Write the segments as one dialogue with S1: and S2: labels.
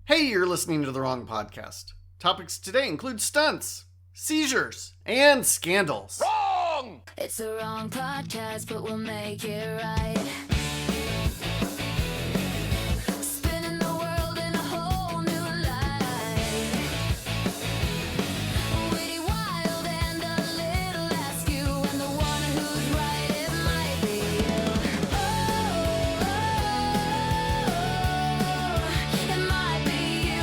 S1: Hey, you're listening to the wrong podcast. Topics today include stunts, seizures, and scandals.
S2: Wrong!
S3: It's the wrong podcast, but we'll make it right. Spinning the world in a whole new light. Witty, wild, and a little askew, and the one who's right, it might be you. Oh, it might be you.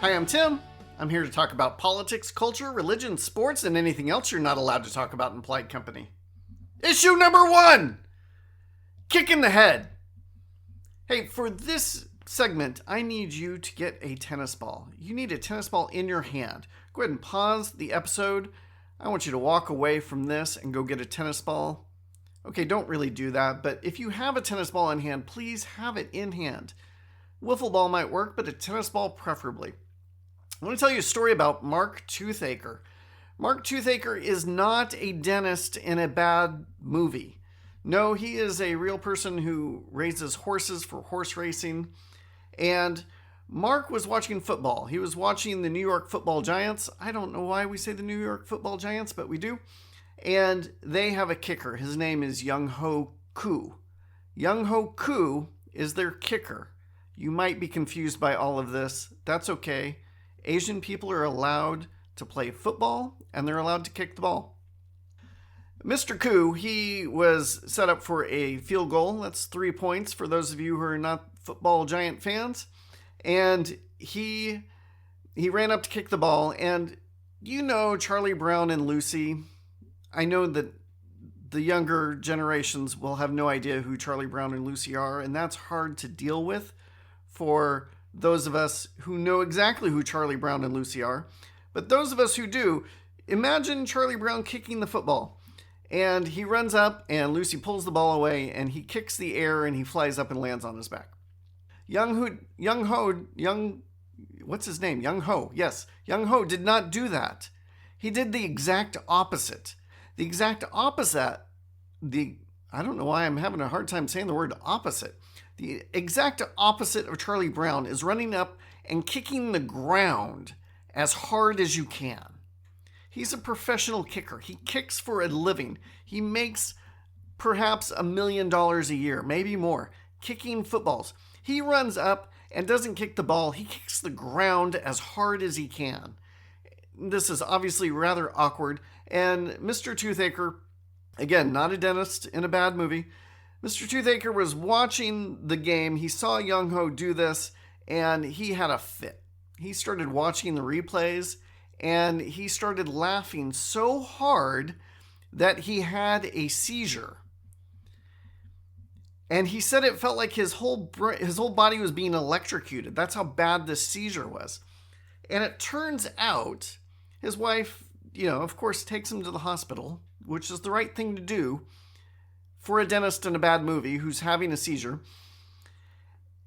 S1: Hi, I'm Tim. I'm here to talk about politics, culture, religion, sports, and anything else you're not allowed to talk about in polite company. Issue number 1! Kick in the head. Hey, for this segment, I need you to get a tennis ball. You need a tennis ball in your hand. Go ahead and pause the episode. I want you to walk away from this and go get a tennis ball. Okay, don't really do that, but if you have a tennis ball in hand, please have it in hand. Wiffle ball might work, but a tennis ball preferably. I want to tell you a story about Mark Toothaker. Mark Toothaker is not a dentist in a bad movie. No, he is a real person who raises horses for horse racing. And Mark was watching football. He was watching the New York Football Giants. I don't know why we say the New York Football Giants, but we do. And they have a kicker. His name is Young-Ho Koo. Young-Ho Koo is their kicker. You might be confused by all of this. That's okay. Asian people are allowed to play football, and they're allowed to kick the ball. Mr. Koo, he was set up for a field goal. That's 3 points for those of you who are not football giant fans. And he ran up to kick the ball, and you know Charlie Brown and Lucy. I know that the younger generations will have no idea who Charlie Brown and Lucy are, and that's hard to deal with for those of us who know exactly who Charlie Brown and Lucy are. But those of us who do, imagine Charlie Brown kicking the football. And he runs up and Lucy pulls the ball away and he kicks the air and he flies up and lands on his back. What's his name? Young-Ho. Yes. Young-Ho did not do that. He did the exact opposite. The exact opposite. I don't know why I'm having a hard time saying the word opposite. The exact opposite of Charlie Brown is running up and kicking the ground as hard as you can. He's a professional kicker. He kicks for a living. He makes perhaps $1 million a year, maybe more, kicking footballs. He runs up and doesn't kick the ball. He kicks the ground as hard as he can. This is obviously rather awkward. And Mr. Toothaker, again, not a dentist in a bad movie, Mr. Toothaker was watching the game. He saw Young-Ho do this, and he had a fit. He started watching the replays, and he started laughing so hard that he had a seizure. And he said it felt like his whole body was being electrocuted. That's how bad this seizure was. And it turns out his wife, of course, takes him to the hospital, which is the right thing to do for a dentist in a bad movie who's having a seizure.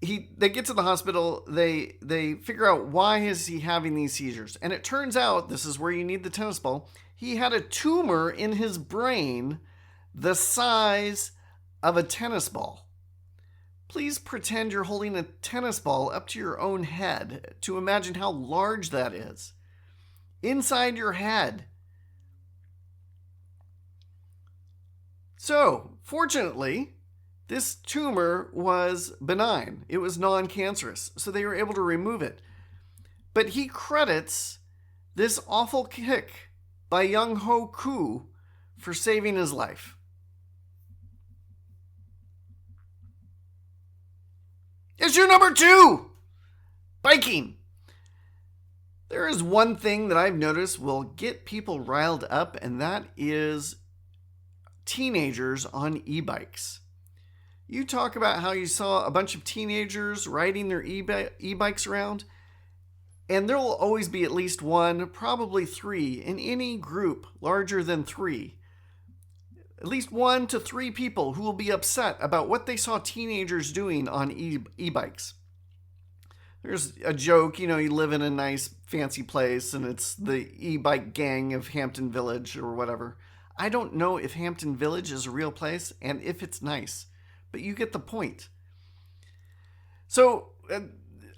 S1: They get to the hospital, they figure out why is he having these seizures. And it turns out, this is where you need the tennis ball, he had a tumor in his brain the size of a tennis ball. Please pretend you're holding a tennis ball up to your own head to imagine how large that is. Inside your head. So, fortunately, this tumor was benign. It was non-cancerous, so they were able to remove it. But he credits this awful kick by Young-Ho Koo for saving his life. Issue number 2! Biking. There is one thing that I've noticed will get people riled up, and that is teenagers on e-bikes. You talk about how you saw a bunch of teenagers riding their e-bikes around, and there will always be at least one, probably 3, in any group larger than 3. At least 1 to 3 people who will be upset about what they saw teenagers doing on e-bikes. There's a joke, you live in a nice fancy place and it's the e-bike gang of Hampton Village or whatever. I don't know if Hampton Village is a real place and if it's nice, but you get the point. So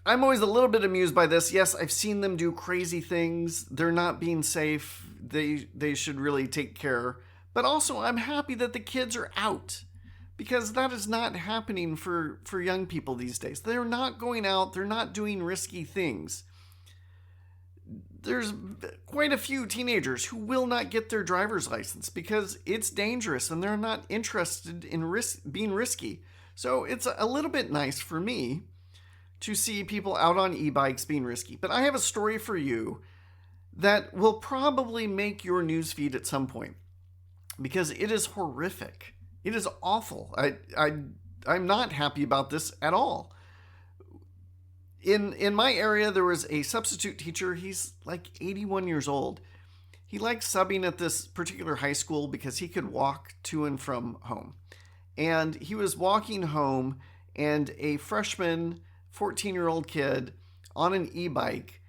S1: I'm always a little bit amused by this. Yes, I've seen them do crazy things. They're not being safe. They should really take care. But also, I'm happy that the kids are out, because that is not happening for young people these days. They're not going out. They're not doing risky things. There's quite a few teenagers who will not get their driver's license because it's dangerous and they're not interested in being risky. So it's a little bit nice for me to see people out on e-bikes being risky. But I have a story for you that will probably make your newsfeed at some point, because it is horrific. It is awful. I'm not happy about this at all. In my area, there was a substitute teacher. He's like 81 years old. He liked subbing at this particular high school because he could walk to and from home. And he was walking home, and a freshman 14-year-old kid on an e-bike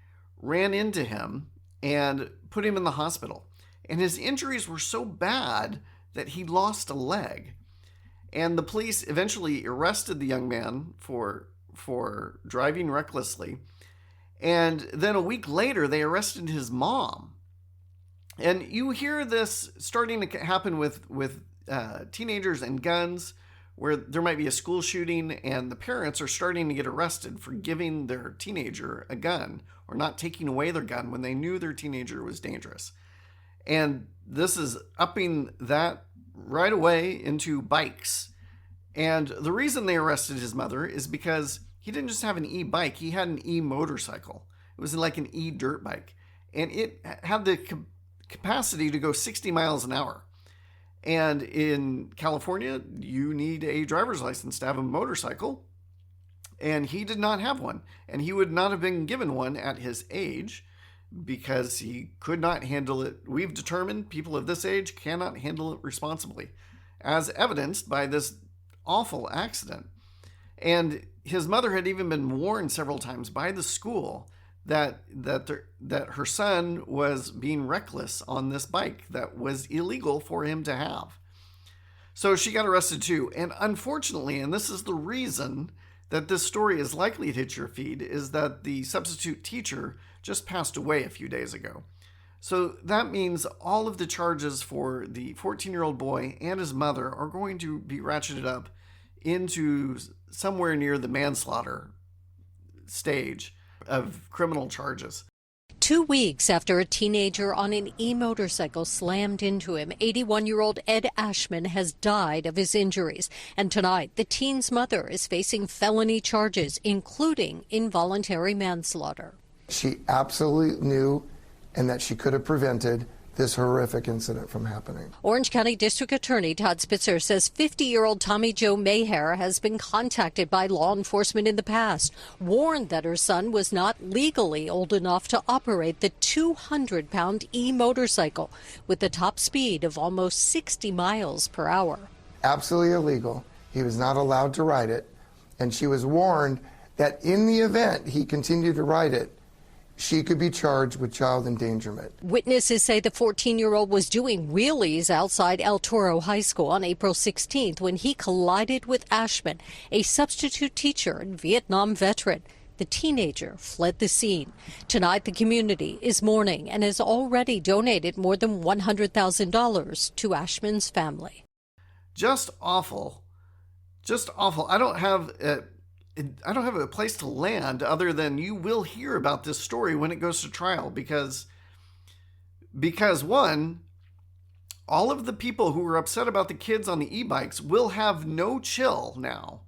S1: ran into him and put him in the hospital. And his injuries were so bad that he lost a leg. And the police eventually arrested the young man for driving recklessly. And then a week later, they arrested his mom. And you hear this starting to happen with teenagers and guns, where there might be a school shooting and the parents are starting to get arrested for giving their teenager a gun or not taking away their gun when they knew their teenager was dangerous. And this is upping that right away into bikes. And the reason they arrested his mother is because he didn't just have an e-bike, he had an e-motorcycle. It was like an e-dirt bike. And it had the capacity to go 60 miles an hour. And in California, you need a driver's license to have a motorcycle. And he did not have one. And he would not have been given one at his age because he could not handle it. We've determined people of this age cannot handle it responsibly, as evidenced by this awful accident. And his mother had even been warned several times by the school that her son was being reckless on this bike that was illegal for him to have. So she got arrested too. And unfortunately, and this is the reason that this story is likely to hit your feed, is that the substitute teacher just passed away a few days ago. So that means all of the charges for the 14-year-old boy and his mother are going to be ratcheted up into somewhere near the manslaughter stage of criminal charges.
S2: 2 weeks after a teenager on an e-motorcycle slammed into him, 81-year-old Ed Ashman has died of his injuries. And tonight, the teen's mother is facing felony charges, including involuntary manslaughter.
S4: She absolutely knew and that she could have prevented this horrific incident from happening.
S2: Orange County District Attorney Todd Spitzer says 50-year-old Tommy Jo Mayhair has been contacted by law enforcement in the past, warned that her son was not legally old enough to operate the 200-pound e-motorcycle with a top speed of almost 60 miles per hour.
S4: Absolutely illegal. He was not allowed to ride it, and she was warned that in the event he continued to ride it, she could be charged with child endangerment.
S2: Witnesses say the 14-year-old was doing wheelies outside El Toro High School on April 16th when he collided with Ashman, a substitute teacher and Vietnam veteran. The teenager fled the scene. Tonight, the community is mourning and has already donated more than $100,000 to Ashman's family.
S1: Just awful. Just awful. I don't have a place to land other than you will hear about this story when it goes to trial, because one, all of the people who were upset about the kids on the e-bikes will have no chill now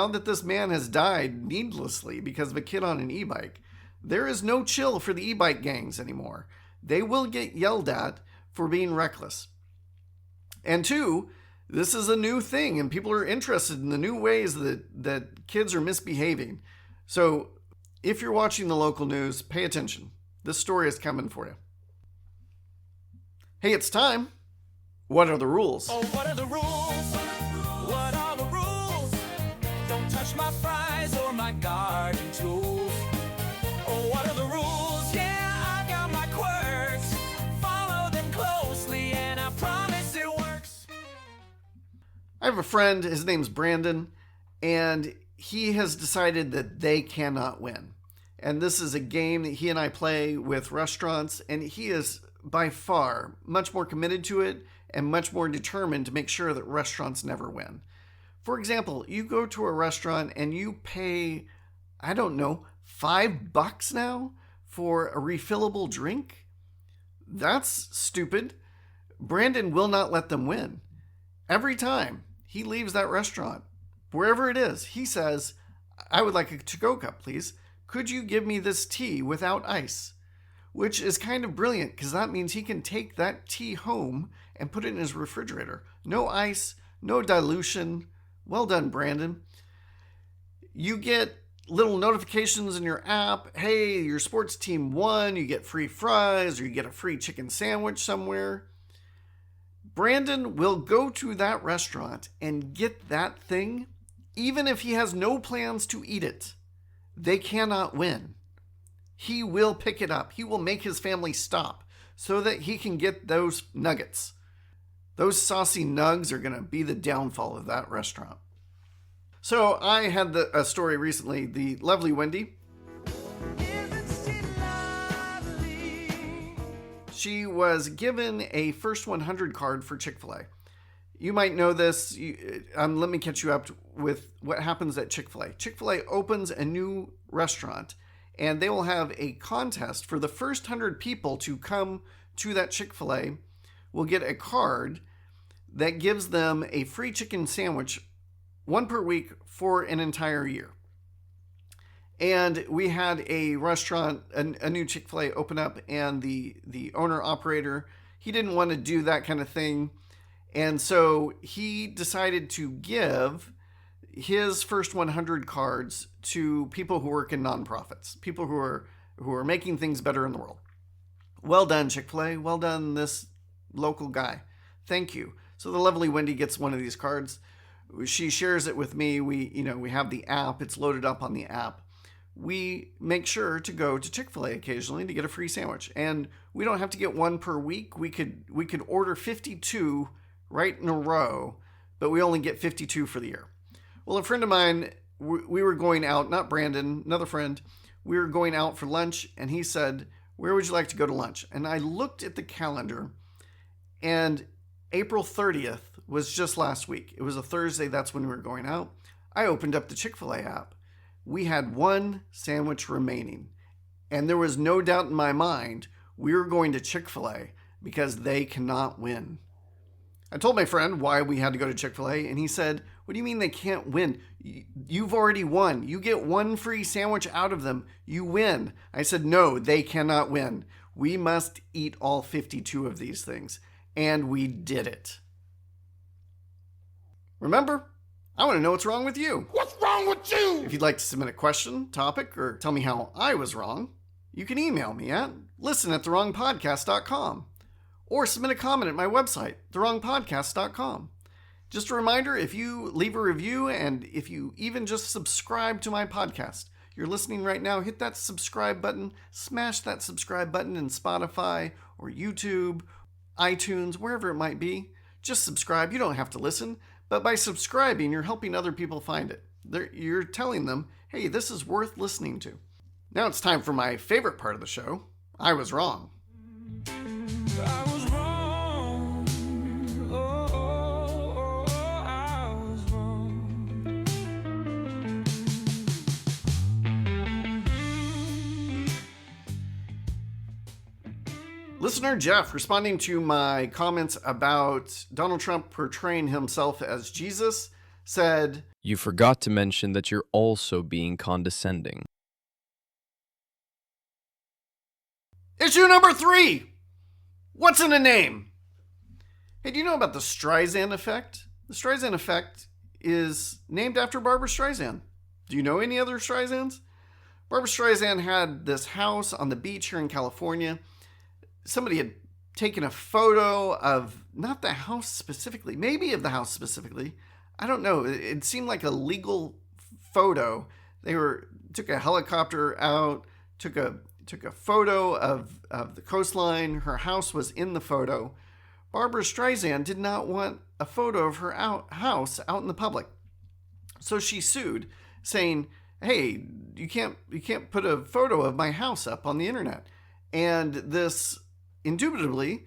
S1: that this man has died needlessly because of a kid on an e-bike. There is no chill for the e-bike gangs anymore. They will get yelled at for being reckless. And two, this is a new thing, and people are interested in the new ways that kids are misbehaving. So if you're watching the local news, pay attention. This story is coming for you. Hey, it's time. What are the rules?
S5: Oh, what are the rules? What are the rules? Don't touch my fries or my garden tools. Oh, what are the rules? Yeah, I got my quirks. Follow them closely, and I promise it works.
S1: I have a friend, his name's Brandon, and he has decided that they cannot win. And this is a game that he and I play with restaurants, and he is by far much more committed to it and much more determined to make sure that restaurants never win. For example, you go to a restaurant and you pay, I don't know, $5 now for a refillable drink? That's stupid. Brandon will not let them win. Every time he leaves that restaurant, wherever it is, he says, I would like a to-go cup, please. Could you give me this tea without ice? Which is kind of brilliant because that means he can take that tea home and put it in his refrigerator. No ice, no dilution. Well done, Brandon. You get little notifications in your app. Hey, your sports team won. You get free fries or you get a free chicken sandwich somewhere. Brandon will go to that restaurant and get that thing, even if he has no plans to eat it. They cannot win. He will pick it up. He will make his family stop so that he can get those nuggets. Those saucy nugs are going to be the downfall of that restaurant. So I had a story recently. The lovely Wendy, she was given a first 100 card for Chick-fil-A. You might know this. Let me catch you up with what happens at Chick-fil-A. Chick-fil-A opens a new restaurant, and they will have a contest for the first 100 people to come to that Chick-fil-A will get a card that gives them a free chicken sandwich, one per week for an entire year. And we had a restaurant, a new Chick-fil-A open up, and the owner-operator, he didn't want to do that kind of thing. And so he decided to give his first 100 cards to people who work in nonprofits, people who are making things better in the world. Well done, Chick-fil-A. Well done, this local guy. Thank you. So the lovely Wendy gets one of these cards. She shares it with me. We have the app. It's loaded up on the app. We make sure to go to Chick-fil-A occasionally to get a free sandwich. And we don't have to get one per week. We could order 52 right in a row, but we only get 52 for the year. Well, a friend of mine, we were going out, not Brandon, another friend, we were going out for lunch, and he said, where would you like to go to lunch? And I looked at the calendar, and April 30th was just last week. It was a Thursday. That's when we were going out. I opened up the Chick-fil-A app. We had one sandwich remaining, and there was no doubt in my mind we were going to Chick-fil-A because they cannot win. I told my friend why we had to go to Chick-fil-A, and he said, what do you mean they can't win? You've already won. You get one free sandwich out of them. You win. I said, no, they cannot win. We must eat all 52 of these things. And we did it. Remember, I want to know what's wrong with you.
S4: What's wrong with you?
S1: If you'd like to submit a question, topic, or tell me how I was wrong, you can email me at listen@thewrongpodcast.com or submit a comment at my website, thewrongpodcast.com. Just a reminder, if you leave a review and if you even just subscribe to my podcast, you're listening right now, hit that subscribe button, smash that subscribe button in Spotify or YouTube, iTunes, wherever it might be. Just subscribe. You don't have to listen. But by subscribing, you're helping other people find it. You're telling them, hey, this is worth listening to. Now it's time for my favorite part of the show. I was wrong.
S5: I was wrong. Oh, I was wrong.
S1: Listener Jeff, responding to my comments about Donald Trump portraying himself as Jesus, said,
S6: You forgot to mention that you're also being condescending.
S1: issue number 3. What's in a name? Hey, do you know about the Streisand Effect? The Streisand Effect is named after Barbra Streisand. Do you know any other Streisands? Barbra Streisand had this house on the beach here in California. Somebody had taken a photo of, not the house specifically, maybe of the house specifically. I don't know. It seemed like a legal photo. They took a helicopter out, took a photo of the coastline. Her house was in the photo. Barbra Streisand did not want a photo of her house out in the public. So she sued, saying, hey, you can't put a photo of my house up on the internet. And this indubitably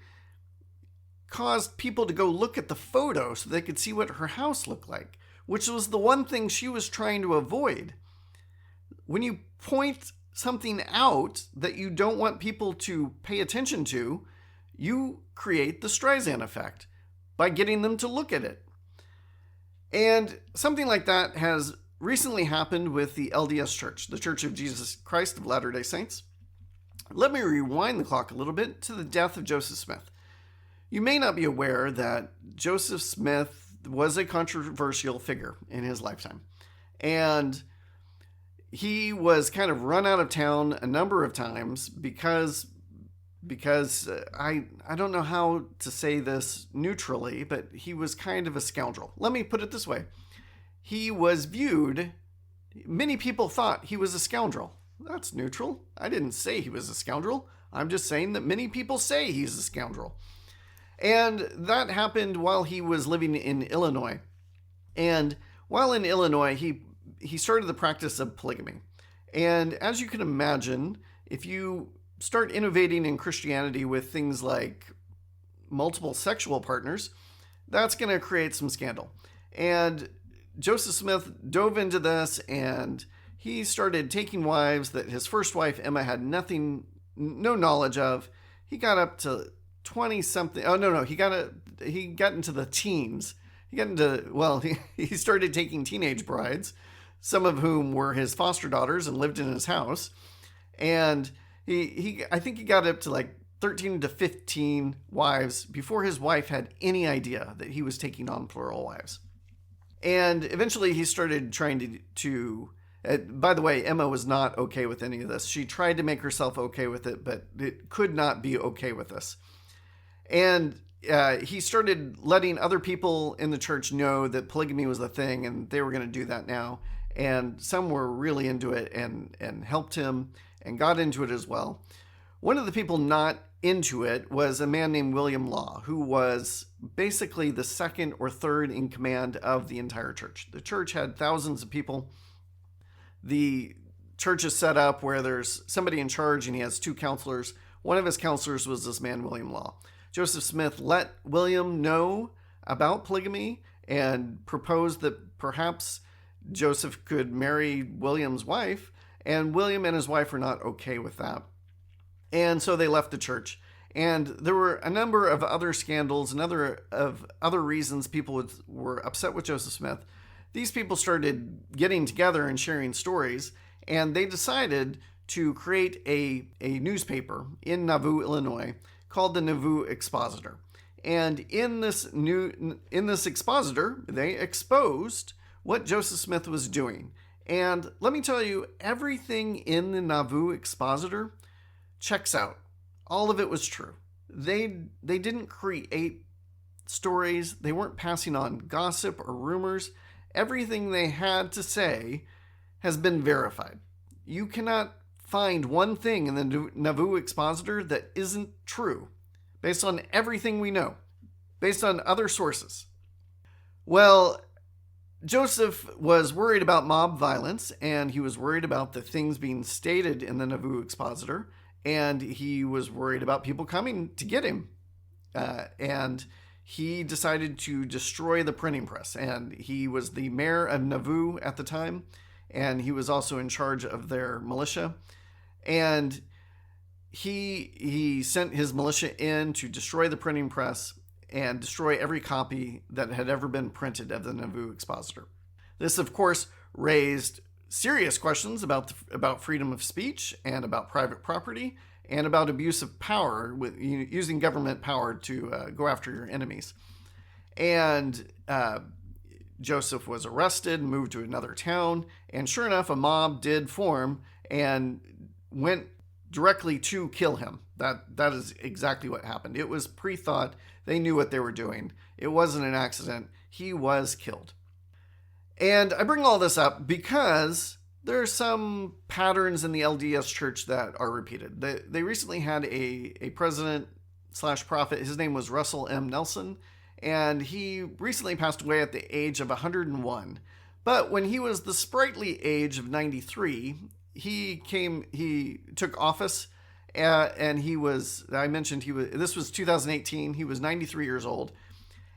S1: caused people to go look at the photo so they could see what her house looked like, which was the one thing she was trying to avoid. When you point something out that you don't want people to pay attention to, you create the Streisand Effect by getting them to look at it. And something like that has recently happened with the LDS Church, the Church of Jesus Christ of Latter-day Saints. Let me rewind the clock a little bit to the death of Joseph Smith. You may not be aware that Joseph Smith was a controversial figure in his lifetime. And he was kind of run out of town a number of times because I don't know how to say this neutrally, but he was kind of a scoundrel. Let me put it this way. He was viewed, many people thought he was a scoundrel. That's neutral. I didn't say he was a scoundrel. I'm just saying that many people say he's a scoundrel. And that happened while he was living in Illinois. And while in Illinois, he started the practice of polygamy. And as you can imagine, if you start innovating in Christianity with things like multiple sexual partners, that's going to create some scandal. And Joseph Smith dove into this, and he started taking wives that his first wife, Emma, had no knowledge of. He got up to 20 something. Oh, no. He got into the teens. He started taking teenage brides, some of whom were his foster daughters and lived in his house. And I think he got up to like 13 to 15 wives before his wife had any idea that he was taking on plural wives. And eventually he started trying to by the way, Emma was not okay with any of this. She tried to make herself okay with it, but it could not be okay with this. And he started letting other people in the church know that polygamy was the thing, and they were going to do that now. And some were really into it and helped him and got into it as well. One of the people not into it was a man named William Law, who was basically the second or third in command of the entire church. The church had thousands of people. The church is set up where there's somebody in charge and he has two counselors. One of his counselors was this man, William Law. Joseph Smith let William know about polygamy and proposed that perhaps Joseph could marry William's wife, and William and his wife were not okay with that. And so they left the church. And there were a number of other scandals and other reasons people were upset with Joseph Smith. These people started getting together and sharing stories, and they decided to create a newspaper in Nauvoo, Illinois, called the Nauvoo Expositor. And in this expositor, they exposed what Joseph Smith was doing. And let me tell you, everything in the Nauvoo Expositor checks out. All of it was true. They didn't create stories. They weren't passing on gossip or rumors. Everything they had to say has been verified. You cannot find one thing in the Nauvoo Expositor that isn't true, based on everything we know, based on other sources. Well, Joseph was worried about mob violence, and he was worried about the things being stated in the Nauvoo Expositor, and he was worried about people coming to get him. And he decided to destroy the printing press, and he was the mayor of Nauvoo at the time, and he was also in charge of their militia. And he sent his militia in to destroy the printing press and destroy every copy that had ever been printed of the Nauvoo Expositor. This, of course, raised serious questions about freedom of speech and about private property and about abuse of power, with using government power to go after your enemies. And Joseph was arrested, moved to another town, and sure enough, a mob did form and went directly to kill him. That is exactly what happened. It was pre-thought. They knew what they were doing. It wasn't an accident. He was killed. And I bring all this up because there are some patterns in the LDS Church that are repeated. They recently had a president/prophet. His name was Russell M. Nelson, and he recently passed away at the age of 101. But when he was the sprightly age of 93, he took office, and this was 2018, he was 93 years old.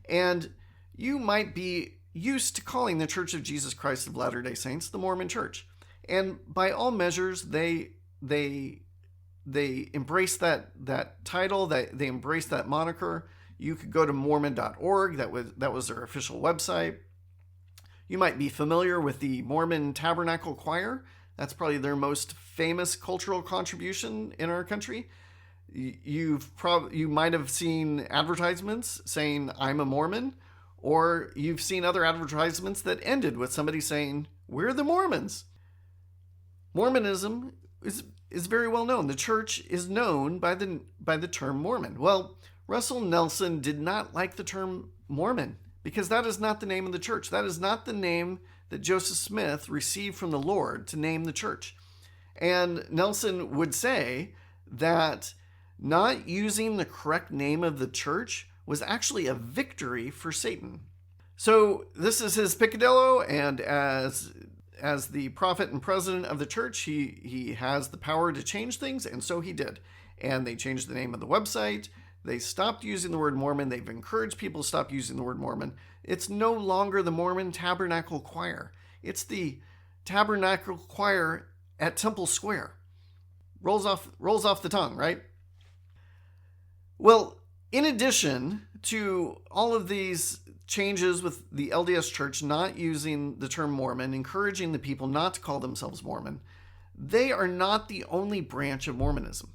S1: And you might be used to calling the Church of Jesus Christ of Latter-day Saints the Mormon Church. And by all measures, they embrace that title, they embrace that moniker. You could go to Mormon.org, that was their official website. You might be familiar with the Mormon Tabernacle Choir. That's probably their most famous cultural contribution in our country. You might have seen advertisements saying, "I'm a Mormon," or you've seen other advertisements that ended with somebody saying, "We're the Mormons." Mormonism is very well known. The church is known by the term Mormon. Well, Russell Nelson did not like the term Mormon, because that is not the name of the church. That is not the name that Joseph Smith received from the Lord to name the church. And Nelson would say that not using the correct name of the church was actually a victory for Satan. So this is his picadillo, and as the prophet and president of the church, he has the power to change things, and so he did. And they changed the name of the website. They stopped using the word Mormon. They've encouraged people to stop using the word Mormon. It's no longer the Mormon Tabernacle Choir. It's the Tabernacle Choir at Temple Square. Rolls off the tongue, right? Well, in addition to all of these changes with the LDS Church not using the term Mormon, encouraging the people not to call themselves Mormon, they are not the only branch of Mormonism.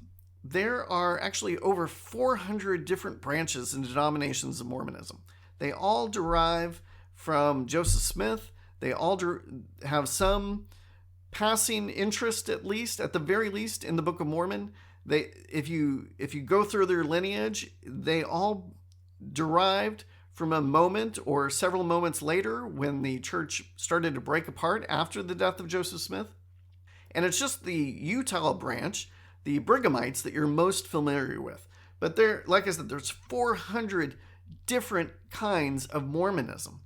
S1: There are actually over 400 different branches and denominations of Mormonism. They all derive from Joseph Smith. They all have some passing interest, at the very least, in the Book of Mormon. If you go through their lineage, they all derived from a moment or several moments later when the church started to break apart after the death of Joseph Smith. And it's just the Utah branch, the Brighamites, that you're most familiar with. But like I said, there's 400 different kinds of Mormonism.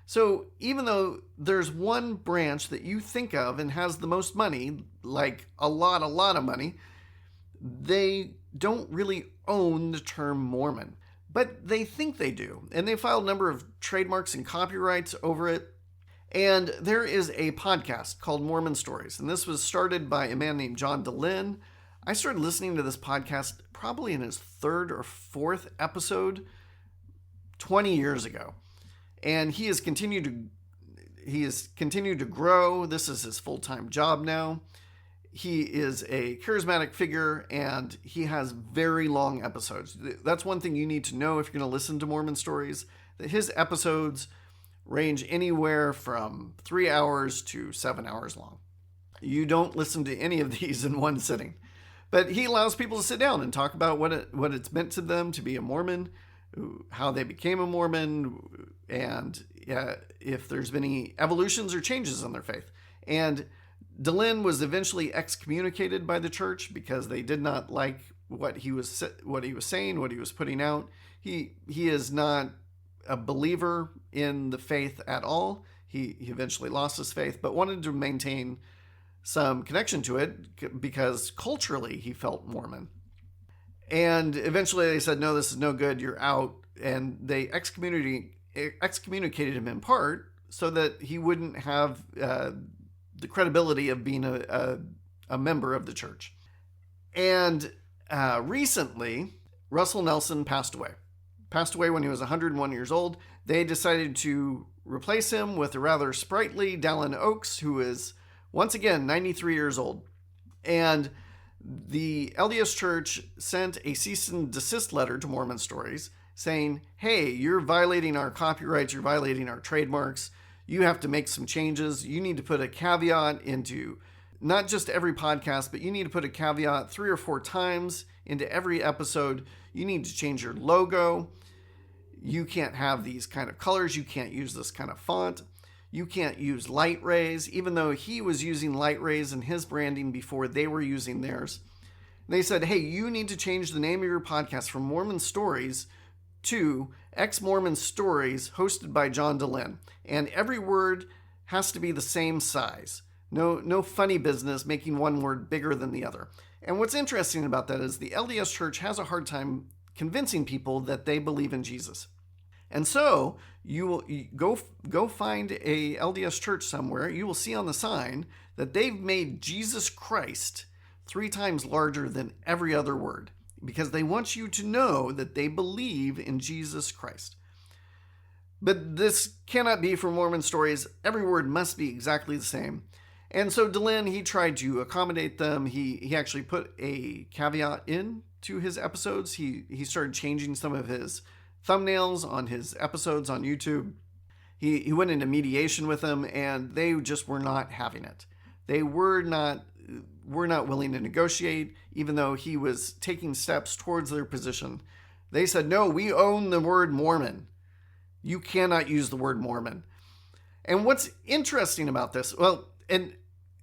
S1: So even though there's one branch that you think of and has the most money, like a lot of money, they don't really own the term Mormon. But they think they do. And they filed a number of trademarks and copyrights over it. And there is a podcast called Mormon Stories. And this was started by a man named John DeLynn. I started listening to this podcast probably in his third or fourth episode 20 years ago. And he has continued to grow. This is his full-time job now. He is a charismatic figure, and he has very long episodes. That's one thing you need to know if you're going to listen to Mormon Stories, that his episodes range anywhere from 3 hours to 7 hours long. You don't listen to any of these in one sitting. But he allows people to sit down and talk about what it's meant to them to be a Mormon, how they became a Mormon, and if there's been any evolutions or changes in their faith. And DeLynn was eventually excommunicated by the church because they did not like what he was saying, what he was putting out. He is not a believer in the faith at all. He eventually lost his faith, but wanted to maintain some connection to it because culturally he felt Mormon. And eventually they said, no, this is no good, you're out. And they excommunicated him in part so that he wouldn't have the credibility of being a member of the church. And recently, Russell Nelson passed away when he was 101 years old. They decided to replace him with a rather sprightly Dallin Oaks, who is once again 93 years old. And the LDS Church sent a cease and desist letter to Mormon Stories saying, hey, you're violating our copyrights, you're violating our trademarks, you have to make some changes. You need to put a caveat into not just every podcast, but you need to put a caveat 3 or 4 times into every episode. You need to change your logo. You can't have these kind of colors. You can't use this kind of font. You can't use light rays, even though he was using light rays in his branding before they were using theirs. They said, hey, you need to change the name of your podcast from Mormon Stories to Ex-Mormon Stories, hosted by John DeLynn. And every word has to be the same size. No funny business making one word bigger than the other. And what's interesting about that is the LDS Church has a hard time convincing people that they believe in Jesus. And so you will go find a LDS church somewhere. You will see on the sign that they've made Jesus Christ 3 times larger than every other word, because they want you to know that they believe in Jesus Christ. But this cannot be for Mormon stories. Every word must be exactly the same. And so Dehlin, he tried to accommodate them. He actually put a caveat in to his episodes. He started changing some of his thumbnails on his episodes on YouTube. He went into mediation with them, and they just were not having it. They were not willing to negotiate, even though he was taking steps towards their position. They said, no, we own the word Mormon. You cannot use the word Mormon. And what's interesting about this, well, and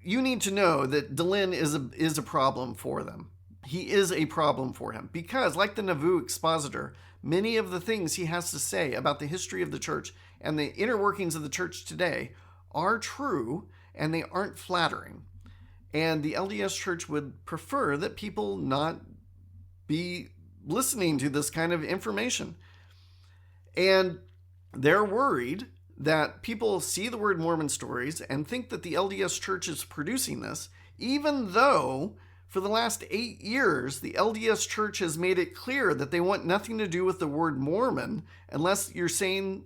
S1: you need to know that Dehlin is a problem for them. He is a problem for him because, like the Nauvoo expositor, many of the things he has to say about the history of the church and the inner workings of the church today are true, and they aren't flattering. And the LDS Church would prefer that people not be listening to this kind of information. And they're worried that people see the word Mormon stories and think that the LDS Church is producing this, even though for the last 8 years, the LDS Church has made it clear that they want nothing to do with the word Mormon unless you're saying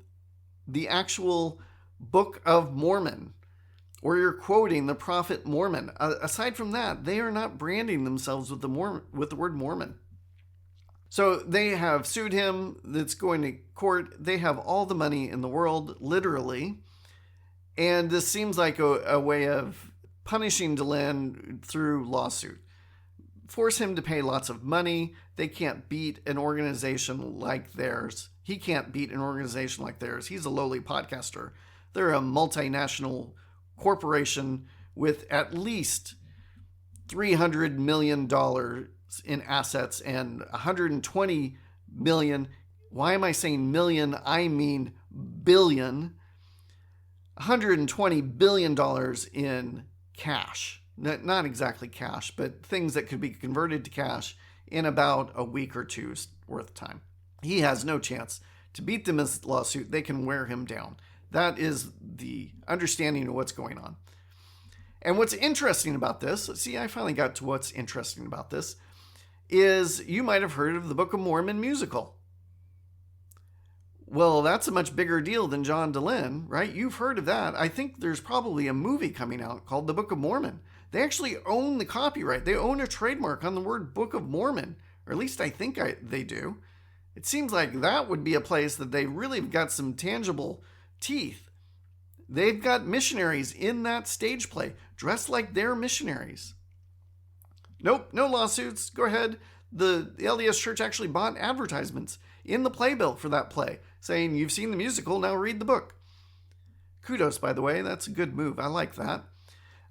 S1: the actual Book of Mormon or you're quoting the prophet Mormon. Aside from that, they are not branding themselves with the word Mormon. So they have sued him. That's going to court. They have all the money in the world, literally. And this seems like a way of punishing Dehlin through lawsuit. Force him to pay lots of money. They can't beat an organization like theirs. He can't beat an organization like theirs. He's a lowly podcaster. They're a multinational corporation with at least $300 million in assets and 120 million. Why am I saying million? I mean billion. $120 billion in cash. Not exactly cash, but things that could be converted to cash in about a week or two's worth of time. He has no chance to beat them in this lawsuit. They can wear him down. That is the understanding of what's going on. And what's interesting about this, see, I finally got to what's interesting about this, is you might have heard of the Book of Mormon musical. Well, that's a much bigger deal than John Dehlin, right? You've heard of that. I think there's probably a movie coming out called The Book of Mormon. They actually own the copyright. They own a trademark on the word Book of Mormon, or at least I think they do. It seems like that would be a place that they really have got some tangible teeth. They've got missionaries in that stage play, dressed like they're missionaries. Nope, no lawsuits. Go ahead. The LDS Church actually bought advertisements in the playbill for that play, saying, you've seen the musical, now read the book. Kudos, by the way. That's a good move. I like that.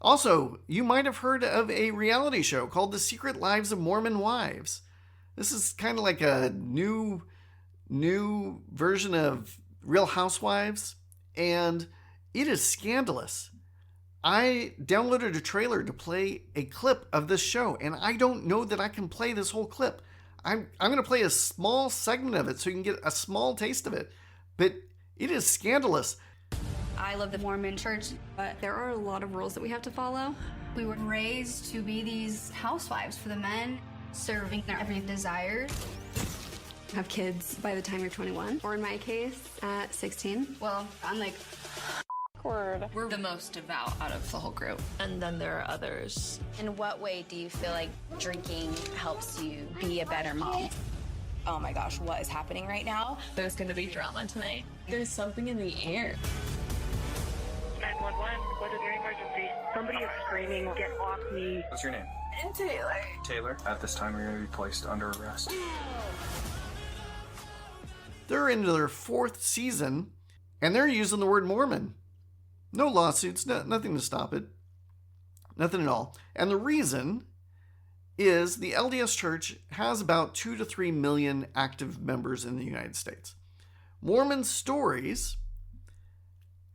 S1: Also, you might have heard of a reality show called The Secret Lives of Mormon Wives. This is kind of like a new version of Real Housewives, and it is scandalous. I downloaded a trailer to play a clip of this show, and I don't know that I can play this whole clip. I'm going to play a small segment of it so you can get a small taste of it, but it is scandalous.
S7: I love the Mormon church, but there are a lot of rules that we have to follow. We were raised to be these housewives for the men, serving their every desire. Have kids by the time you're 21, or in my case, at 16. Well, I'm like...
S8: We're the most devout out of the whole group. And then there are others.
S9: In what way do you feel like drinking helps you be a better mom?
S10: Oh my gosh, what is happening right now?
S8: There's gonna be drama tonight. There's something in the air.
S11: 911, what is your emergency? Somebody is screaming, get off me.
S12: What's your name?
S8: And Taylor.
S12: Taylor. At this time, you're going to be placed under arrest.
S1: They're into their 4th season, and they're using the word Mormon. No lawsuits, nothing to stop it. Nothing at all. And the reason is the LDS Church has about 2 to 3 million active members in the United States. Mormon stories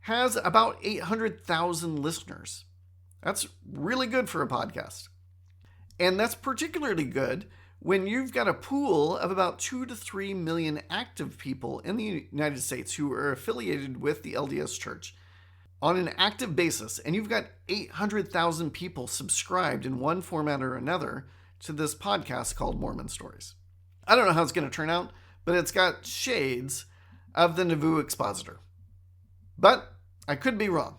S1: has about 800,000 listeners. That's really good for a podcast. And that's particularly good when you've got a pool of about 2 to 3 million active people in the United States who are affiliated with the LDS Church on an active basis, and you've got 800,000 people subscribed in one format or another to this podcast called Mormon Stories. I don't know how it's going to turn out, but it's got shades of the Nauvoo Expositor. But I could be wrong.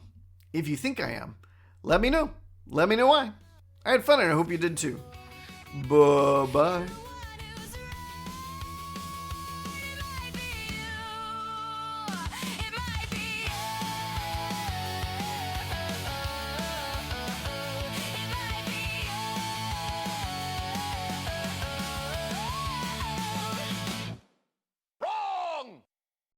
S1: If you think I am, let me know. Let me know why. I had fun and I hope you did too. Bye-bye.